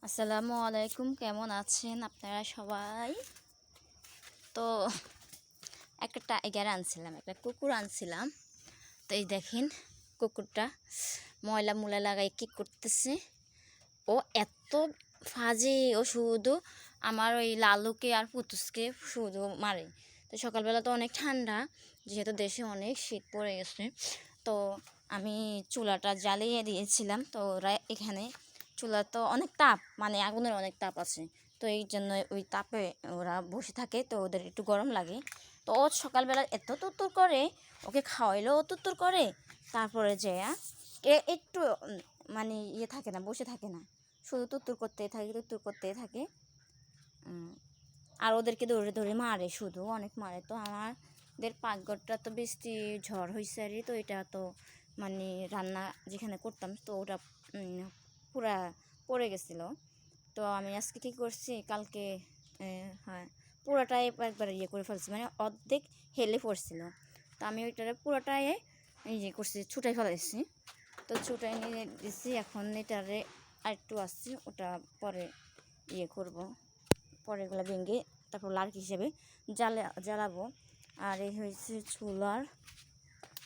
আসসালামু আলাইকুম, কেমন আছেন আপনারা সবাই? তো একটা টাইগার আনছিলাম, একটা কুকুর আনছিলাম। তো এই দেখেন কুকুরটা ময়লা মুলা লাগাই কি করতেছে। ও এত ফাজে, ও শুধু আমার ওই লালুকে আর পুতুসকে শুধু মারে। তো সকালবেলা তো অনেক ঠান্ডা, যেহেতু দেশে অনেক শীত পড়ে গেছে। তো আমি চুলাটা জ্বালিয়ে দিয়েছিলাম। তো ওরা এখানে চুলা তো অনেক তাপ, মানে আগুনের অনেক তাপ আছে। তো এই জন্য ওই তাপে ওরা বসে থাকে, তো ওদের একটু গরম লাগে। তো ও সকালবেলা এত তুত্তুর করে, ওকে খাওয়াইলেও তুত্তুর করে। তারপরে যে একটু মানে ইয়ে থাকে না, বসে থাকে না, শুধু তুত্তুর করতেই থাকে, তুত্তুর করতেই থাকে। আর ওদেরকে দৌড়ে দৌড়ে মারে, শুধু অনেক মারে। তো আমাদের পাকঘরটা তো বৃষ্টি ঝড় হয়েছে আর তো এটা তো মানে রান্না যেখানে করতাম, তো ওটা পুরা পড়ে গেছিলো। তো আমি আজকে কী করছি, কালকে হ্যাঁ পুরোটাই একবার ইয়ে করে ফেলছি, মানে অর্ধেক হেলে পড়ছিল। তো আমি ওইটারে পুরোটাই ইয়ে করছি, ছুটাই ফেলাইছি। তো ছুটাই নিয়ে দিচ্ছি। এখন এটারে আরেকটু আসছি, ওটা পরে ইয়ে করব, পরে এগুলো ভেঙে তারপর লার্কি হিসেবে জ্বালাবো। আর এই হয়েছে চুলার।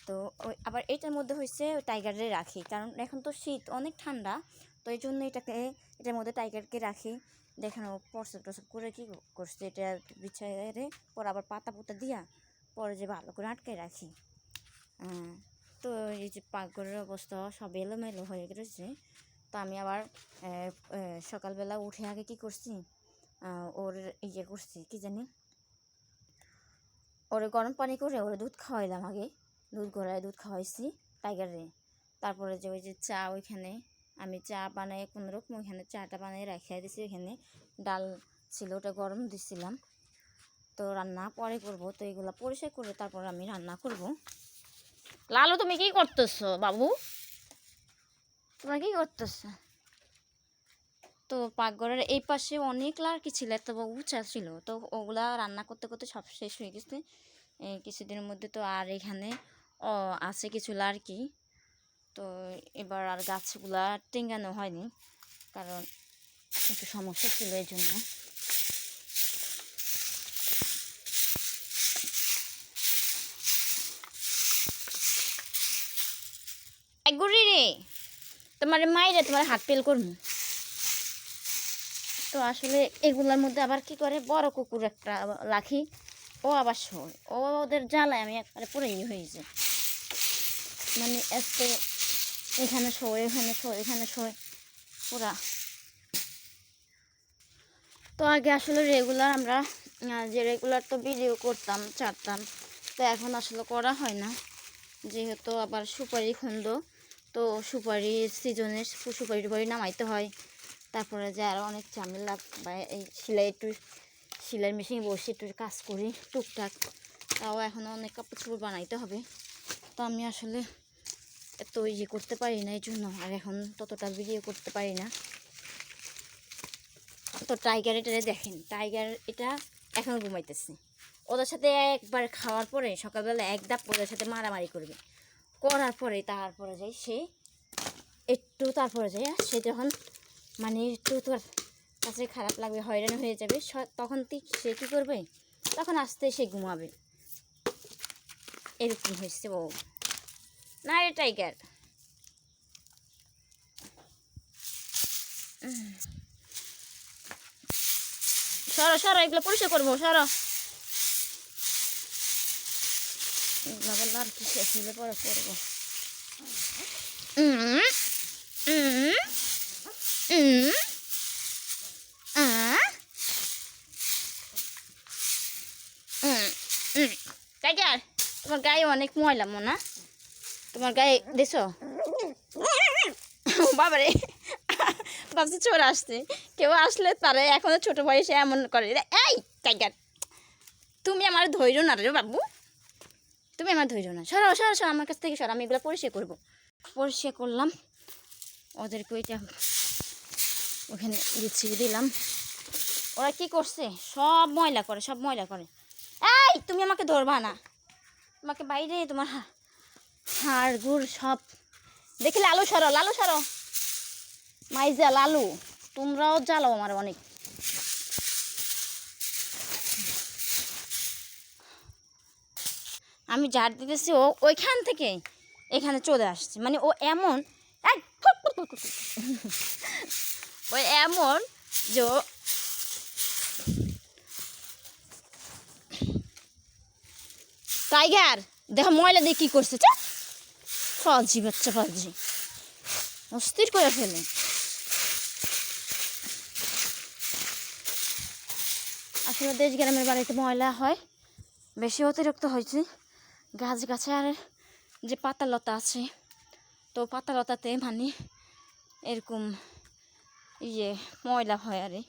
তো ওই আবার এটার মধ্যে হয়েছে টাইগারে রাখি, কারণ এখন তো শীত, অনেক ঠান্ডা। তো এই জন্য এটার মধ্যে টাইগারকে রাখি। দেখানো প্রসব টসব করে কী করছে, এটা বিছাইয়ে পরে আবার পাতা পুতা দিয়া পরে যে ভালো করে আটকে রাখি। তো এই যে পাকঘরের অবস্থা সব এলোমেলো হয়ে গেছে। তো আমি আবার সকালবেলা উঠে আগে কি করছি, ওর ইয়ে করছি কি জানি, ওরে গরম পানি করে ওরে দুধ খাওয়াইলাম। আগে দুধ গড়ায় দুধ খাওয়াইছি টাইগারে। তারপরে যে ওই যে চা, ওইখানে আমি চা বানাই কোনোরকম, ওইখানে চাটা বানিয়ে রাখিয়ে দিছি। ওইখানে ডাল ছিল, ওটা গরম দিছিলাম। তো রান্না পরে করব। তো এগুলো পরিষ্কার করে তারপর আমি রান্না করব। লালু তুমি কি করতেছো বাবু, তোমরা কি করতেছো? তো পাকঘরের এই পাশে অনেক লার্কি ছিল, এত উঁচা ছিল। তো ওগুলা রান্না করতে করতে সব শেষ হয়ে গেছে কিছুদিনের মধ্যে। তো আর এখানে আছে কিছু লার্কি। তো এবার আর গাছগুলা টেঙ্গানো হয়নি, কারণ একটু সমস্যা ছিল এই জন্য। গুড়ি রে, তোমার মাইরে তোমার হাত পেল করবো। তো আসলে এগুলোর মধ্যে আবার কি করে, বড় কুকুর একটা রাখি, ও আবার শোয়, ওদের জ্বালায় আমি একবারে পুরো ইয়ে হয়েছে। মানে এত এখানে শোয়, এখানে শোয়, এখানে শোয় পুরা। তো আগে আসলে রেগুলার আমরা যে রেগুলার তো ভিডিও করতাম, ছাড়তাম। তো এখন আসলে করা হয় না, যেহেতু আবার সুপারি খন্দ। তো সুপারি সিজনে সুপারি টুপারি নামাইতে হয়। তারপরে যে আরও অনেক ঝামেলা, বা এই সেলাই মেশিনে বসে একটু কাজ করি টুকটাক। তাও এখনও অনেক কাপড় চোপড় বানাইতে হবে। তো আমি আসলে এত ইয়ে করতে পারি না, এই জন্য আর এখন ততটা ভিডিও করতে পারি না। তো টাইগার এটা দেখেন, টাইগার এটা এখন ঘুমাইতেছে। ওদের সাথে একবার খাওয়ার পরে সকালবেলা এক ধাপ ওদের সাথে মারামারি করবে, করার পরে তারপরে যাই সে একটু, তারপরে যাই সে যখন মানে একটু তোর কাছে খারাপ লাগবে, হয়রানি হয়ে যাবে, তখন সে কী করবে, তখন আস্তে সে ঘুমাবে। এরকম হয়েছে ও না রে টাইগার। সরো সরো, এগুলো পরিষ্কার করবো, সরো। এগুলো আবার আর কি শেষ হলে পরে করবো। টাইগার, তোমার গায়ে অনেক ময়লা মনে, তোমার গায়ে দেখছো? বাবারে, ভাবছি চোর আসছে, কেউ আসলে তারা এখনো ছোট বয়সে এমন করে। এই টাইগার, তুমি আমার ধৈর্য না রে বাবু, তুমি আমার ধৈর্য না। সরাও সরাও সরাও আমার কাছ থেকে সর, আমি এগুলো পরিষ্কার করবো। পরিষ্কার করলাম, ওদেরকে ওইটা ওখানে গুছিয়ে দিলাম। ওরা কি করছে, সব ময়লা করে, সব ময়লা করে। এই তুমি আমাকে ধরবা না, তোমাকে বাইরে তোমার হাড় গুড় সব দেখি। লালু সরো, লালু সরো, মাইজা লালু তোমরাও জ্বালাও আমার অনেক। আমি ঝাড় দিতেছি, ও ওইখান থেকে এখানে চলে আসছে, মানে ও এমন ও এমন যে টাইগার দেখো ময়লা দিয়ে কী করছে, ফালজি বাচ্চা, ফালজি, অস্থির করে ফেলে। আসলে দেশ গ্রামের বাড়িতে ময়লা হয় বেশি, অতিরিক্ত হয়েছে। গাছে আর যে পাতালতা আছে, তো পাতালতাতে মানে এরকম ময়লা হয়। আরে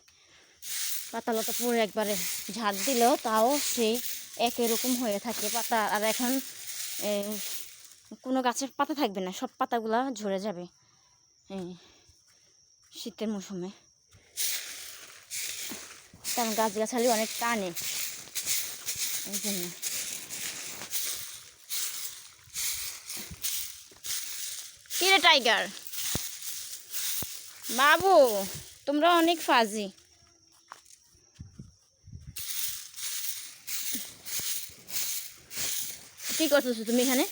পাতালতা পুরো একবারে ঝাড় দিলেও তাও সেই একই রকম হয়ে থাকে পাতা। আর এখন কোনো গাছের পাতা থাকবে না, সব পাতাগুলা ঝরে যাবে শীতের মৌসুমে, কারণ গাছগাছালি অনেক টানে এই জন্য। কিরে টাইগার বাবু, তোমরা অনেক ফাজি। কি করতেছো তুমি এখানে?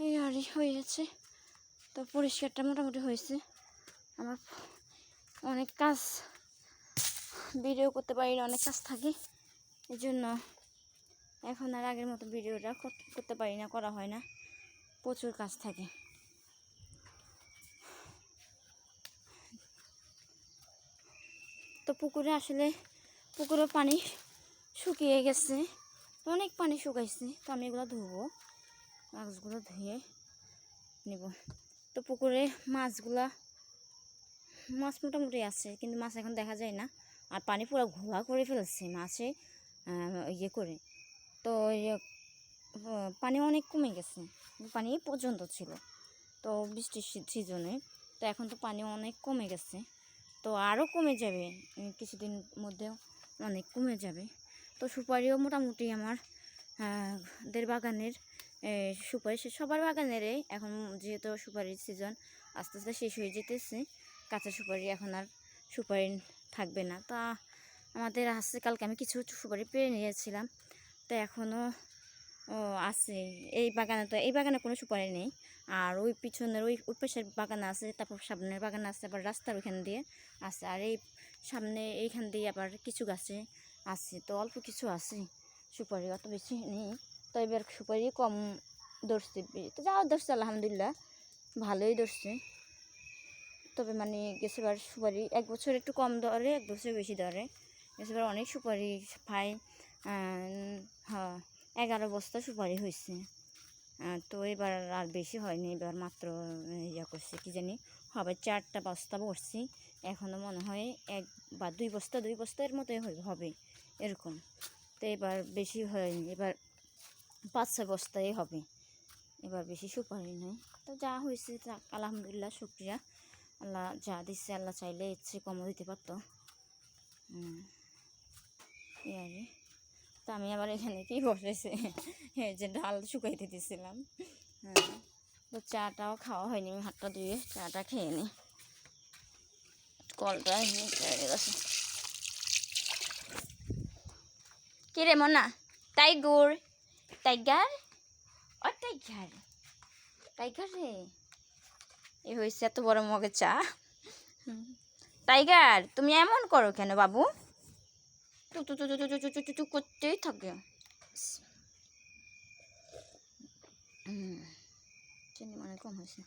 এই আরে হয়ে গেছে তো, পরিষ্কারটা মোটামুটি হয়েছে। আমার অনেক কাজ, ভিডিও করতে পারি না, অনেক কাজ থাকে, এই জন্য এখন আর আগের মতো ভিডিওটা করতে পারি না, করা হয় না, প্রচুর কাজ থাকে। তো পুকুরে আসলে পুকুরের পানি শুকিয়ে গেছে, অনেক পানি শুকাইছে। তো আমি এগুলো ধুবো, মাছগুলো ধুয়ে নিব। তো পুকুরে মাছ মোটামুটি আছে, কিন্তু মাছ এখন দেখা যায় না। আর পানি পুরো ঘোলা করে ফেলছে মাছে করে। তো পানি অনেক কমে গেছে, পানি পর্যন্ত ছিল তো বৃষ্টির সিজনে। তো এখন তো পানি অনেক কমে গেছে, তো আরও কমে যাবে কিছুদিন মধ্যেও, অনেক কমে যাবে। তো সুপারিও মোটামুটি আমার দের বাগানের সুপারি সবার বাগানেরই এখন, যেহেতু সুপারির সিজন আস্তে আস্তে শেষ হয়ে যেতেছে, কাঁচা সুপারি এখন আর সুপারি থাকবে না। তা আমাদের আছে, কালকে আমি কিছু সুপারি পেরে নিয়েছিলাম, তো এখনও আছে এই বাগানে। তো এই বাগানে কোনো সুপারি নেই, আর ওই পিছনের ওই পাশের বাগান আছে, তারপর সামনের বাগান আছে, আবার রাস্তার ওইখান দিয়ে আছে, আর এই সামনে এইখান দিয়ে আবার কিছু গাছে আছে। তো অল্প কিছু আছে সুপারি, অত বেশি নেই। তো এবার সুপারি কম ধরছে, তো যাও ধরছে আলহামদুলিল্লাহ, ভালোই ধরছে। তবে মানে গেছেবার সুপারি এক বছর একটু কম ধরে, এক বছর বেশি ধরে। গেছেবার অনেক সুপারি পাই, হ্যাঁ 11 বস্তা সুপারি হয়েছে। তো এবার আর বেশি হয়নি, এবার মাত্র করছে কি জানি হবে 4টা বস্তা ভরছি, এখনও মনে হয় 1 বা 2 বস্তার মতোই হবে এরকম। তো এবার বেশি হয়নি, এবার 5-6 বস্তাই হবে, এবার বেশি সুপারি নেই। তো যা হয়েছে আলহামদুলিল্লাহ, শুকরিয়া, আল্লাহ যা দিচ্ছে, আল্লাহ চাইলে এর চেয়ে কমও দিতে পারতো। এই আর কি। তো আমি আবার এখানে কি বসেছে এই যে ডাল শুকাইতে দিয়েছিলাম, তো চাটাও খাওয়া হয়নি, আমি হাতটা ধুয়ে চাটা খেয়ে নিই, কলটা গেছে। কি রে মনা, টাইগার ও টাইগার রে, এই হয়েছে এত বড় মগে চা। টাইগার তুমি এমন করো কেন বাবু? টুক করতেই থাকে। চিনি মানে কম হয়েছে।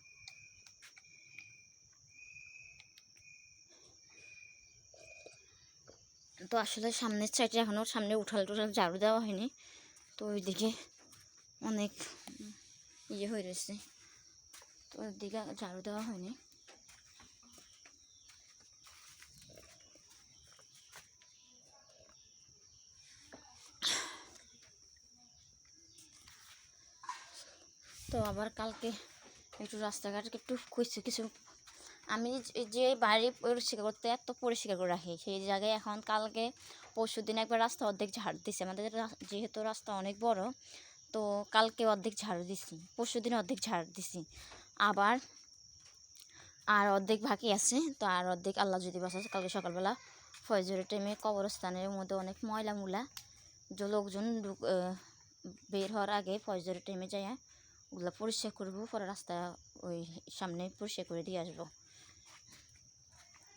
তো আসলে সামনের সাইডে এখনও সামনে উঠাল ঝাড়ু দেওয়া হয়নি, তো ওইদিকে অনেক হয়ে রয়েছে, তো ওইদিকে ঝাড়ু দেওয়া হয়নি। তো আবার কালকে একটু রাস্তাঘাট একটু খুঁজছে কিছু, আমি যে বাড়ি পরিষ্কার করতে এত পরিষ্কার করে রাখি, সেই জায়গায় এখন কালকে পরশু দিন একবার রাস্তা অর্ধেক ঝাড় দিছে। আমাদের যেহেতু রাস্তা অনেক বড়, তো কালকে অর্ধেক ঝাড়ু দিছি, পরশু দিন অর্ধেক ঝাড় দিছি। আবার আর অর্ধেক বাকি আছে, তো আর অর্ধেক আল্লাহ যদি বাঁচাচ্ছে কালকে সকালবেলা ফজরের টাইমে কবরস্থানের মধ্যে অনেক ময়লা মূলা, যে লোকজন বের হওয়ার আগে ফজরের টাইমে যাই ওগুলো পরিষ্কার করবো, পরে রাস্তা ওই সামনে পরিষ্কার করে দিয়ে আসবো।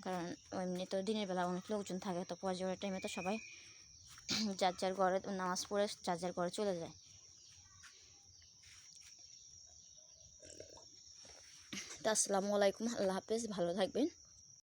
কারণ এমনি তো দিনের বেলা অনেক লোকজন থাকে, তো ফজরের টাইমে তো সবাই যার যার ঘরে নামাজ পড়ে যার যার ঘরে চলে যায়। তো আসসালামু আলাইকুম, আল্লাহ হাফেজ, ভালো থাকবেন।